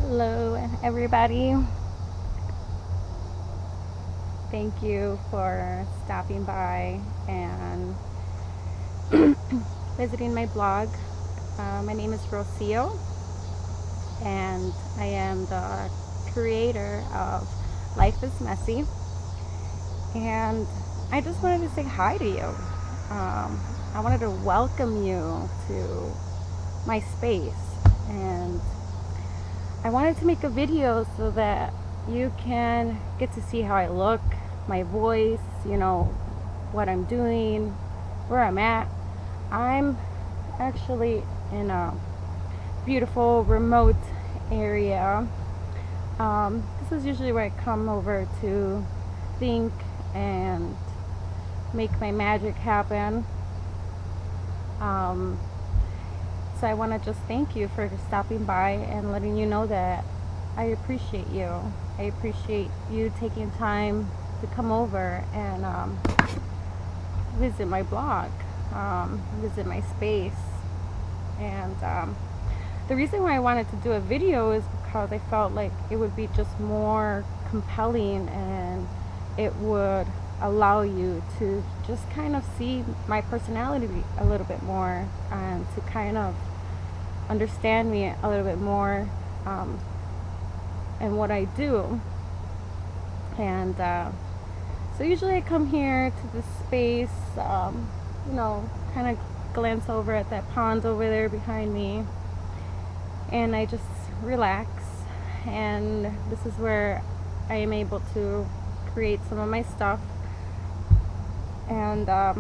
Hello, everybody. Thank you for stopping by and visiting my blog. My name is Rocio, and I am the creator of Life is Messy. And I just wanted to say hi to you. I wanted to welcome you to my space, and I wanted to make a video so that you can get to see how I look, my voice, what I'm doing, where I'm at. I'm actually in a beautiful remote area. This is usually where I come over to think and make my magic happen. So I want to just thank you for stopping by and letting you know that I appreciate you. I appreciate you taking time to come over and visit my blog, visit my space. And the reason why I wanted to do a video is because I felt like it would be just more compelling, and it would allow you to just kind of see my personality a little bit more, and to kind of understand me a little bit more, and what I do. And so usually I come here to this space, kind of glance over at that pond over there behind me, and I just relax. And this is where I am able to create some of my stuff. And I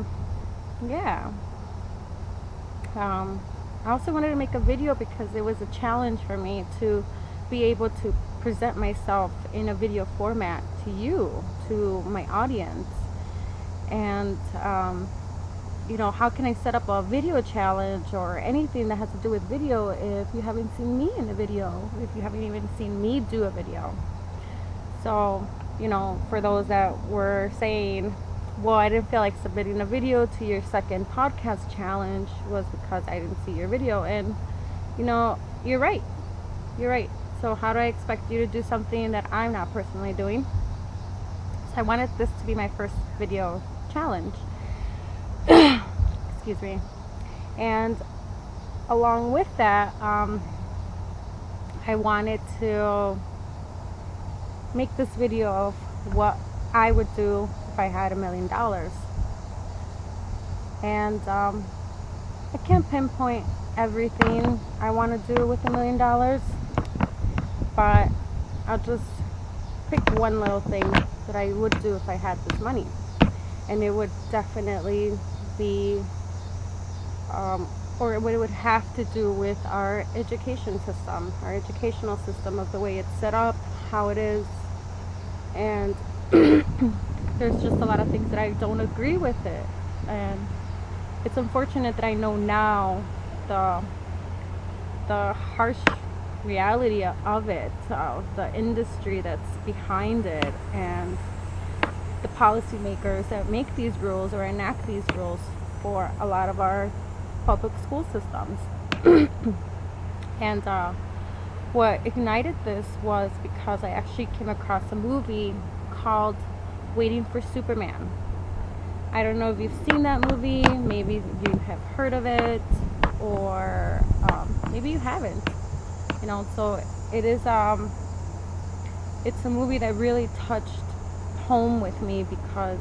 also wanted to make a video because it was a challenge for me to be able to present myself in a video format to you, to my audience. And how can I set up a video challenge or anything that has to do with video if you haven't seen me in a video, if you haven't even seen me do a video? So, for those that were saying, well, I didn't feel like submitting a video to your second podcast challenge, was because I didn't see your video. And you're right. So how do I expect you to do something that I'm not personally doing? So I wanted this to be my first video challenge. Excuse me. And along with that, I wanted to make this video of what I would do if I had $1 million. And I can't pinpoint everything I want to do with $1 million, but I'll just pick one little thing that I would do if I had this money. And it would definitely be, or it would have to do with our education system, our educational system, of the way it's set up, how it is. And there's just a lot of things that I don't agree with it. And it's unfortunate that I know now the harsh reality of it, the industry that's behind it, and the policymakers that make these rules or enact these rules for a lot of our public school systems. And what ignited this was because I actually came across a movie called Waiting for Superman. I don't know if you've seen that movie, maybe you have heard of it, or maybe you haven't. So it is it's a movie that really touched home with me, because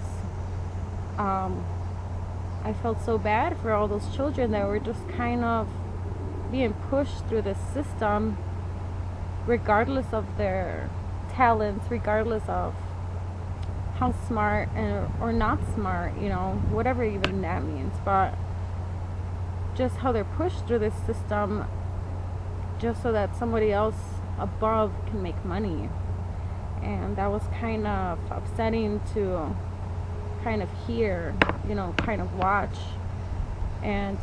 I felt so bad for all those children that were just kind of being pushed through the system, regardless of their talents, regardless of how smart or not smart, whatever even that means, but just how they're pushed through this system just so that somebody else above can make money. And that was kind of upsetting to kind of hear, kind of watch. And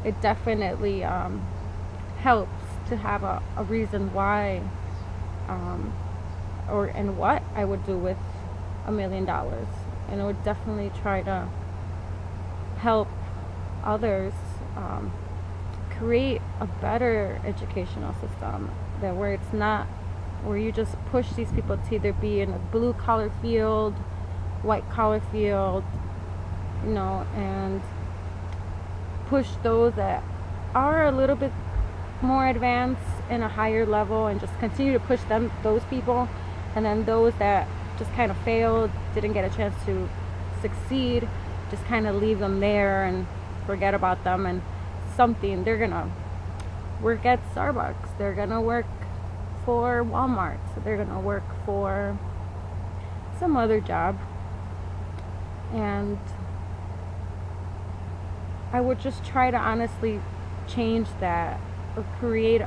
it definitely helps to have a reason why, and what I would do with $1 million. And I would definitely try to help others create a better educational system that where it's not where you just push these people to either be in a blue collar field, white collar field, and push those that are a little bit more advanced in a higher level and just continue to push those people, and then those that just kind of failed, didn't get a chance to succeed, just kind of leave them there and forget about them. And they're gonna work at Starbucks, they're gonna work for Walmart, so they're gonna work for some other job. And I would just try to honestly change that, or create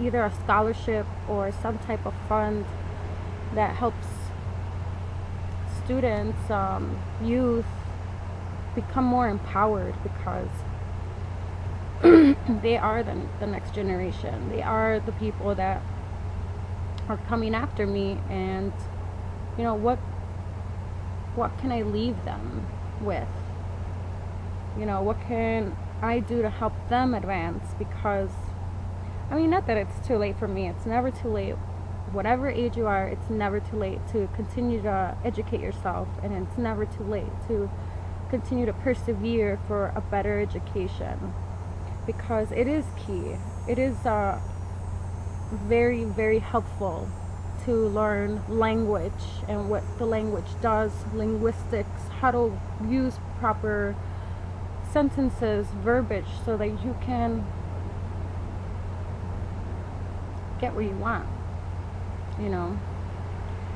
either a scholarship or some type of fund that helps students, youth, become more empowered, because they are the next generation. They are the people that are coming after me, and what can I leave them with? What can I do to help them advance? Because not that it's too late for me. It's never too late. Whatever age you are, it's never too late to continue to educate yourself, and it's never too late to continue to persevere for a better education, because it is key. It is very, very helpful to learn language and what the language does, linguistics, how to use proper sentences, verbiage, so that you can get what you want,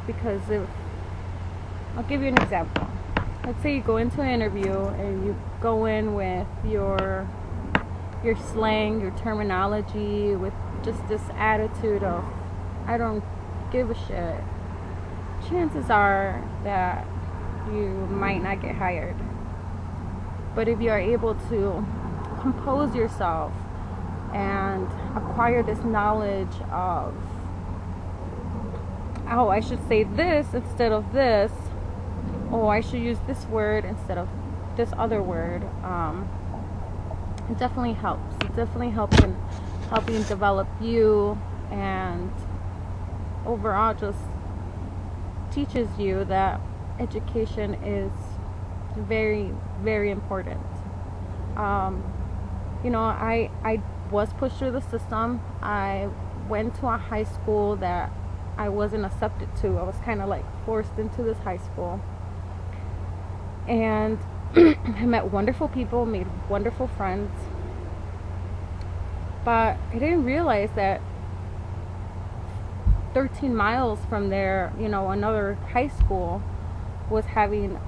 because I'll give you an example. Let's say you go into an interview and you go in with your slang, your terminology, with just this attitude of I don't give a shit. Chances are that you might not get hired. But if you are able to compose yourself and acquire this knowledge of, oh, I should say this instead of this, oh, I should use this word instead of this other word, it definitely helps. It definitely helps in helping develop you, and overall just teaches you that education is very, very important. I was pushed through the system. I went to a high school that I wasn't accepted to. I was kind of like forced into this high school, and I met wonderful people, made wonderful friends, but I didn't realize that 13 miles from there, another high school was having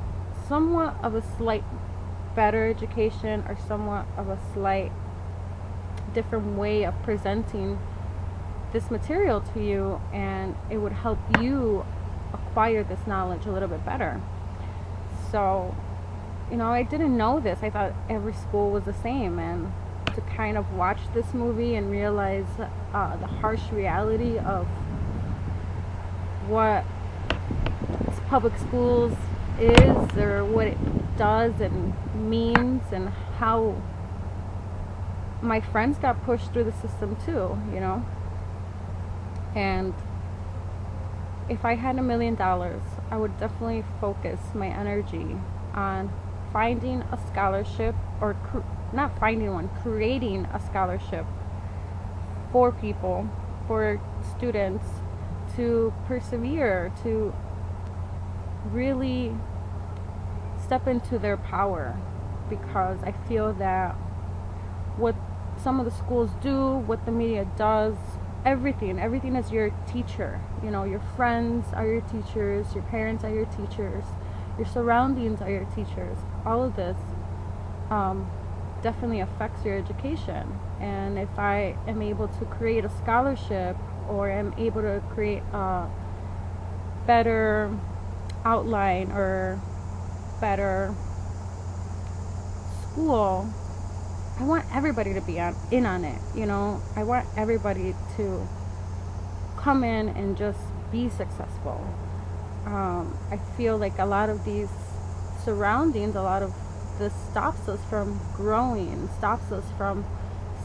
somewhat of a slight better education, or somewhat of a slight different way of presenting this material to you, and it would help you acquire this knowledge a little bit better. So, I didn't know this. I thought every school was the same, and to kind of watch this movie and realize the harsh reality of what public schools is, or what it does and means, and how my friends got pushed through the system too, and if I had $1 million, I would definitely focus my energy on finding a scholarship, or not finding one, creating a scholarship for people, for students to persevere, to really step into their power. Because I feel that what some of the schools do, what the media does, everything is your teacher. Your friends are your teachers, your parents are your teachers, your surroundings are your teachers. All of this definitely affects your education. And if I am able to create a scholarship, or am able to create a better outline or better school, I want everybody to be in on it. I want everybody to come in and just be successful. I feel like a lot of these surroundings, a lot of this stops us from growing, stops us from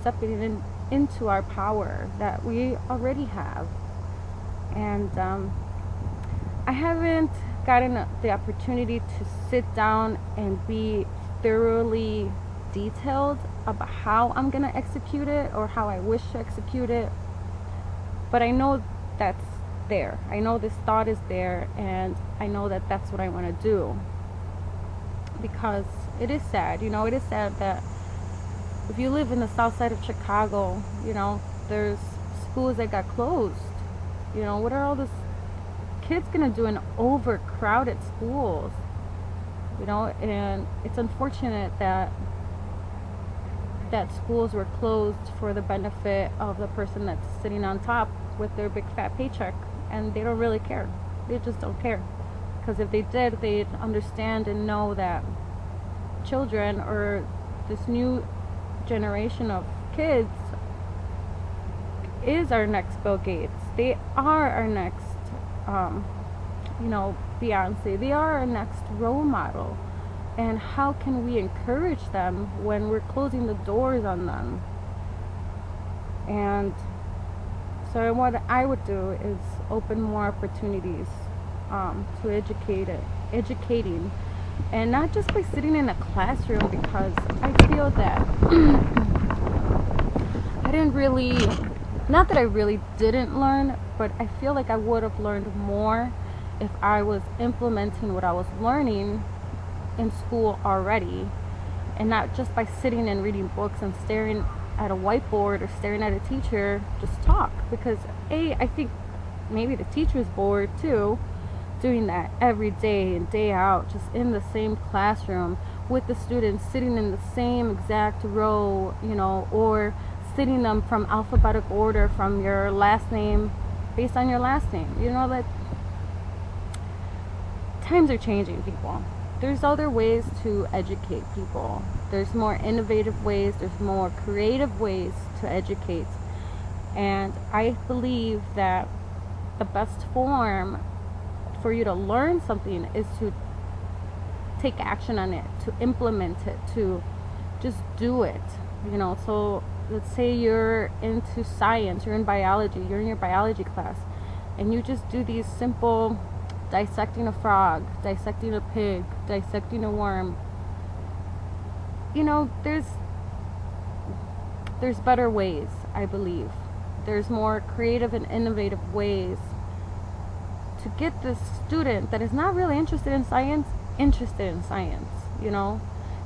stepping into our power that we already have. And I haven't gotten the opportunity to sit down and be thoroughly detailed about how I'm going to execute it or how I wish to execute it. But I know that's there. I know this thought is there, and I know that that's what I want to do. Because it is sad, it is sad that if you live in the south side of Chicago, there's schools that got closed. What are all these kids gonna do in overcrowded schools? And it's unfortunate that schools were closed for the benefit of the person that's sitting on top with their big fat paycheck, and they don't really care. They just don't care. Because if they did, they'd understand and know that children, or this new generation of kids, is our next Bill Gates. They are our next Beyonce. They are our next role model. And how can we encourage them when we're closing the doors on them? And so what I would do is open more opportunities to educating, and not just by sitting in a classroom, because I feel that I didn't really, not that I really didn't learn, but I feel like I would have learned more if I was implementing what I was learning in school already, and not just by sitting and reading books and staring at a whiteboard or staring at a teacher just talk. Because I think maybe the teacher's bored too, doing that every day and day out, just in the same classroom with the students, sitting in the same exact row, or sitting them from alphabetical order from your last name, based on your last name. That times are changing, people. There's other ways to educate people. There's more innovative ways, there's more creative ways to educate. And I believe that the best form for you to learn something is to take action on it, to implement it, to just do it. So let's say you're into science, you're in biology, you're in your biology class, and you just do these simple dissecting a frog, dissecting a pig, dissecting a worm. There's better ways, I believe. There's more creative and innovative ways to get this student that is not really interested in science.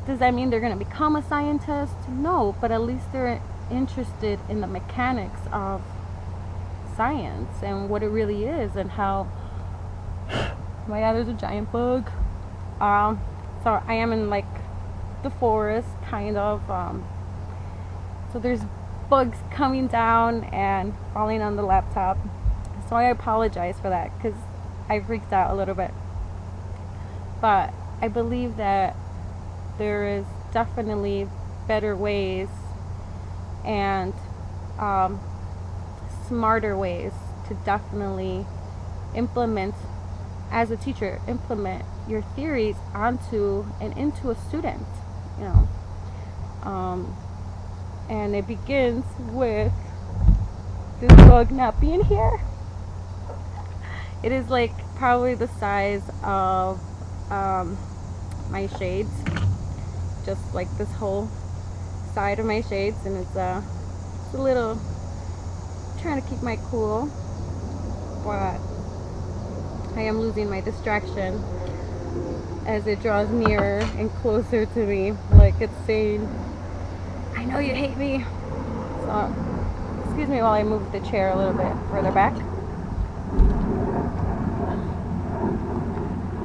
Does that mean they're going to become a scientist? No, but at least they're interested in the mechanics of science and what it really is, and how there's a giant bug. So I am in the forest, kind of. So there's bugs coming down and falling on the laptop. So I apologize for that, because I freaked out a little bit. But I believe that there is definitely better ways and smarter ways to definitely implement, as a teacher, implement your theories onto and into a student, and it begins with this bug not being here. It is probably the size of my shades, just this whole side of my shades, and it's a little, trying to keep my cool, but I am losing my distraction as it draws nearer and closer to me, it's saying, I know you hate me. So excuse me while I move the chair a little bit further back.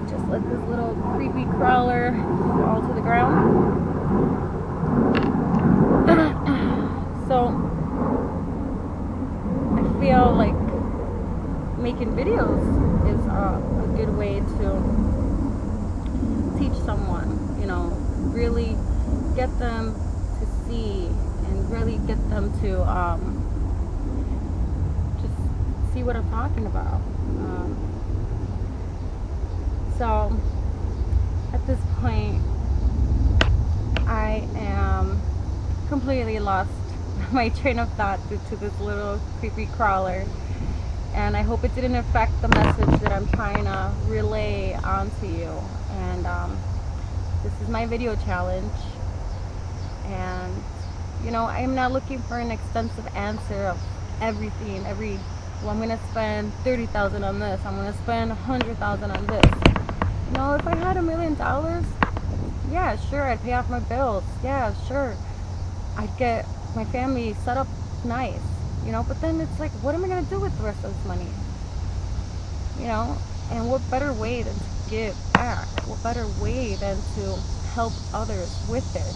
Just let this little creepy crawler fall to the ground. So I feel like making videos is a good way to teach someone, really get them to see, and really get them to just see what I'm talking about. So at this point, I am completely lost my train of thought due to this little creepy crawler. And I hope it didn't affect the message that I'm trying to relay onto you. And this is my video challenge. And, you know, I'm not looking for an extensive answer of everything. Well, I'm going to spend $30,000 on this. I'm going to spend $100,000 on this. You know, if I had $1 million, yeah, sure, I'd pay off my bills. Yeah, sure, I'd get my family set up nice. You know, but then it's like, what am I going to do with the rest of this money? You know, and what better way than to give back? What better way than to help others with it?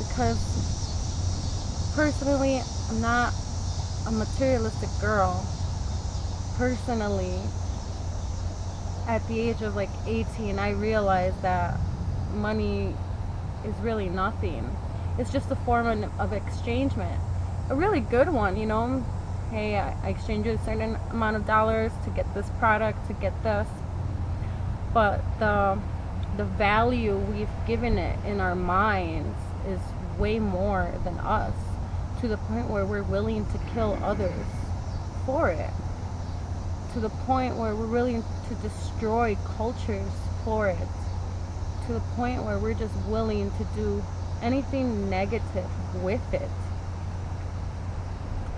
Because personally, I'm not a materialistic girl. Personally, at the age of like 18, I realized that money is really nothing. It's just a form of exchangement. A really good one, you know. Hey, I exchange a certain amount of dollars to get this product, to get this. But the value we've given it in our minds is way more than us, to the point where we're willing to kill others for it, to the point where we're willing to destroy cultures for it, to the point where we're just willing to do anything negative with it.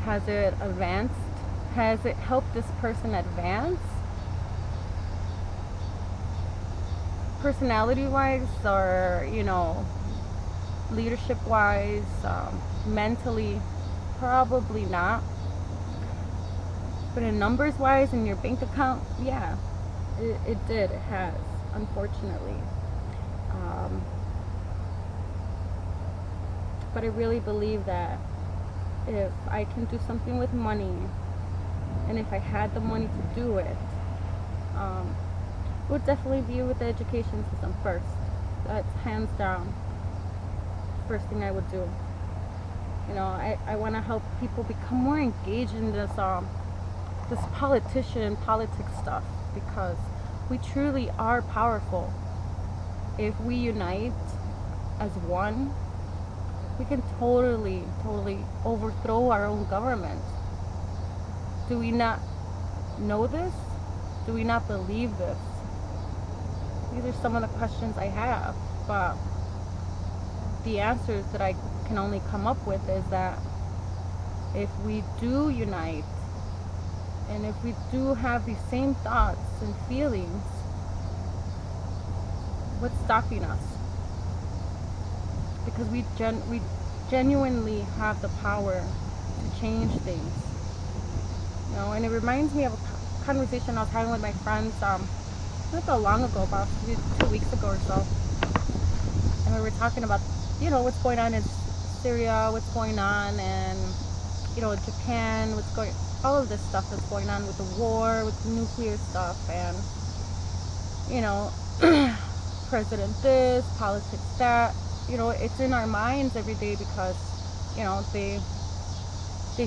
Has it advanced? Has it helped this person advance? Personality wise, or, you know, leadership wise, mentally, probably not. But in numbers wise, in your bank account, yeah, it has, unfortunately. But I really believe that if I can do something with money, and if I had the money to do it, it would definitely be with the education system first. That's hands down first thing I would do. You know, I want to help people become more engaged in this politics stuff, because we truly are powerful. If we unite as one, we can totally overthrow our own government. Do we not know this? Do we not believe this? These are some of the questions I have, but the answers that I can only come up with is that if we do unite, and if we do have these same thoughts and feelings, what's stopping us? Because we genuinely have the power to change things. You know, and it reminds me of a conversation I was having with my friends not that long ago, about 2 weeks ago or so. And we were talking about, you know, what's going on in Syria, what's going on in, you know, Japan, all of this stuff that's going on with the war, with the nuclear stuff, and, you know, president this, politics that. You know, it's in our minds every day because, you know, they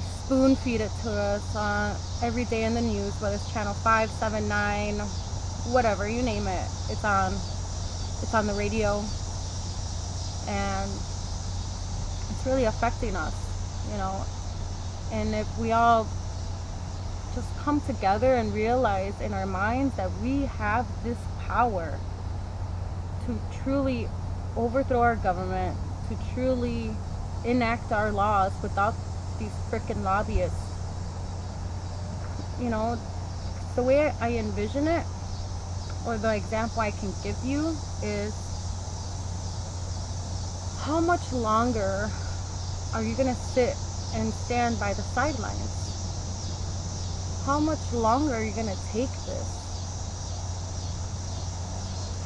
spoon feed it to us every day in the news, whether it's channel 5, 7, 9, whatever, you name it. It's on the radio, and it's really affecting us, you know. And if we all just come together and realize in our minds that we have this power to truly overthrow our government, to truly enact our laws without these frickin' lobbyists. You know, the way I envision it, or the example I can give you, is how much longer are you gonna sit and stand by the sidelines? How much longer are you gonna take this?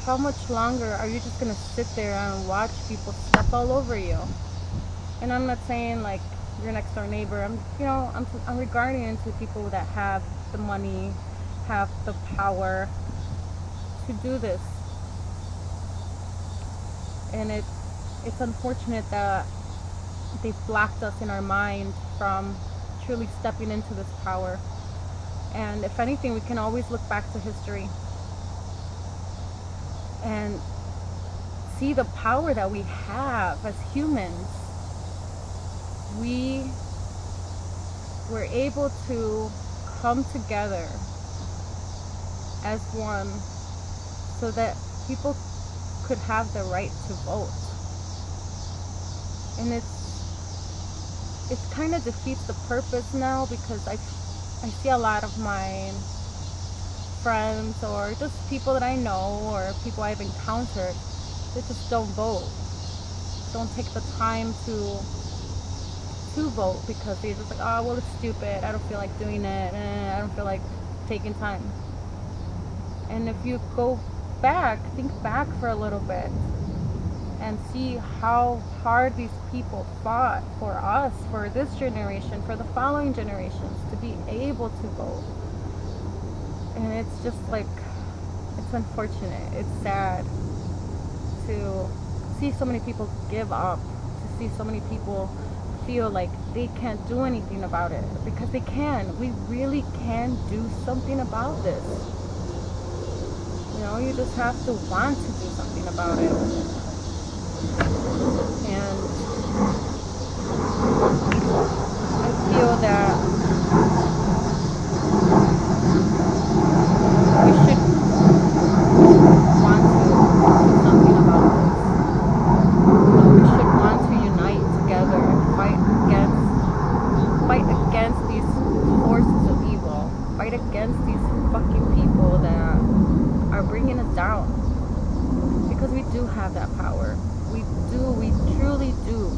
How much longer are you just gonna sit there and watch people step all over you? And I'm not saying like your next door neighbor. I'm regarding it to people that have the money, have the power to do this. And it's unfortunate that they've blocked us in our mind from truly stepping into this power. And if anything, we can always look back to history and see the power that we have as humans we were able to come together as one so that people could have the right to vote. And it kind of defeats the purpose now, because I see a lot of my friends or just people that I know or people I've encountered that just don't vote, don't take the time to vote, because they're just like, oh well, it's stupid, I don't feel like doing it, I don't feel like taking time. And if you think back for a little bit and see how hard these people fought for us, for this generation, for the following generations, to be able to vote. And it's just like, it's unfortunate, it's sad to see so many people give up, to see so many people feel like they can't do anything about it, because they can. We really can do something about this. You know, you just have to want to do something about it. And I feel that we should want to do something about this. We should want to unite together and fight against these forces of evil, fight against these fucking people that are bringing us down, because we do have that power. We truly do.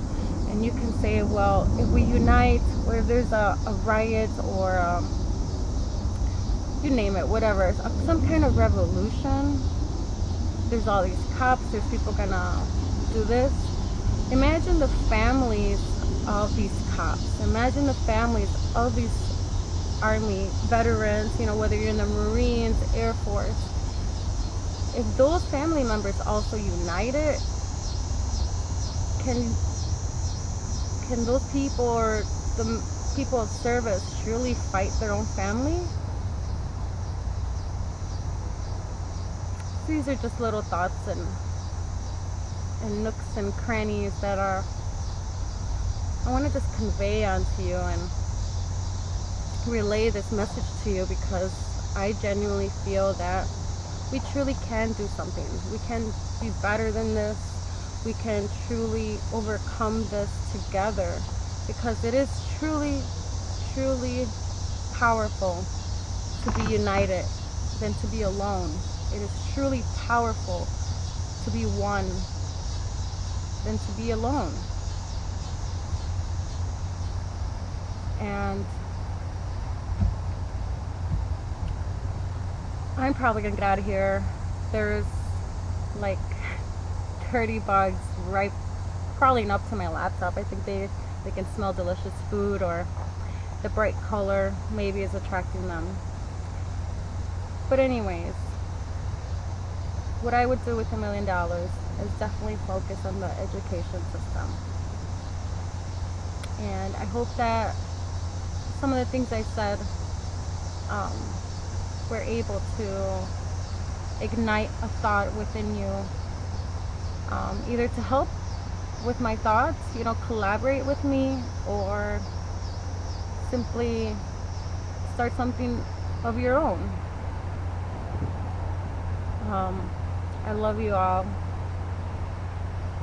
And you can say, well, if we unite, or if there's a riot, or you name it, whatever, some kind of revolution, there's all these cops, there's people gonna do this. Imagine the families of these cops, imagine the families of these Army veterans, you know, whether you're in the Marines, Air Force. If those family members also united, can those people, or the people of service, truly fight their own family? These are just little thoughts and nooks and crannies that I want to just convey onto you and relay this message to you, because I genuinely feel that we truly can do something. We can be better than this. We can truly overcome this together, because it is truly, truly powerful to be united than to be alone. It is truly powerful to be one than to be alone. And I'm probably gonna get out of here. There's like 30 bugs right crawling up to my laptop. I think they can smell delicious food, or the bright color maybe is attracting them. But anyways, what I would do with $1 million is definitely focus on the education system. And I hope that some of the things I said were able to ignite a thought within you, either to help with my thoughts, you know, collaborate with me, or simply start something of your own. I love you all.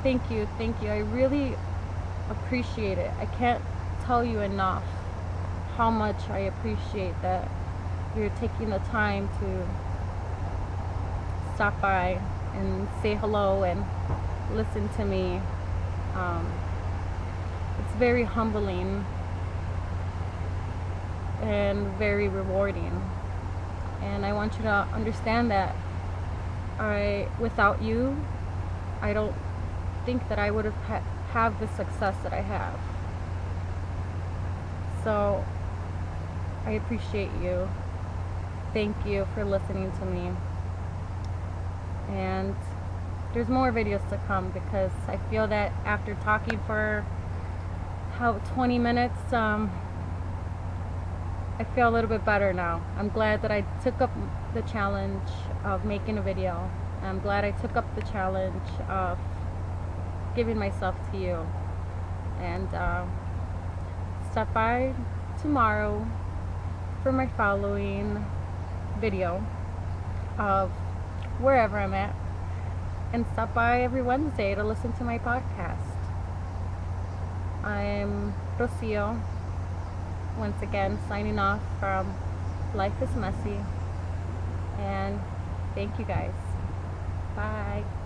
Thank you. I really appreciate it. I can't tell you enough how much I appreciate that you're taking the time to stop by and say hello and listen to me. It's very humbling and very rewarding, and I want you to understand that without you, I don't think that I would have the success that I have. So I appreciate you. Thank you for listening to me. And there's more videos to come, because I feel that after talking for 20 minutes, I feel a little bit better now. I'm glad that I took up the challenge of making a video. I'm glad I took up the challenge of giving myself to you. And stop by tomorrow for my following video of wherever I'm at, and stop by every Wednesday to listen to my podcast. I'm Rocio, once again signing off from Life is Messy, and thank you guys. Bye.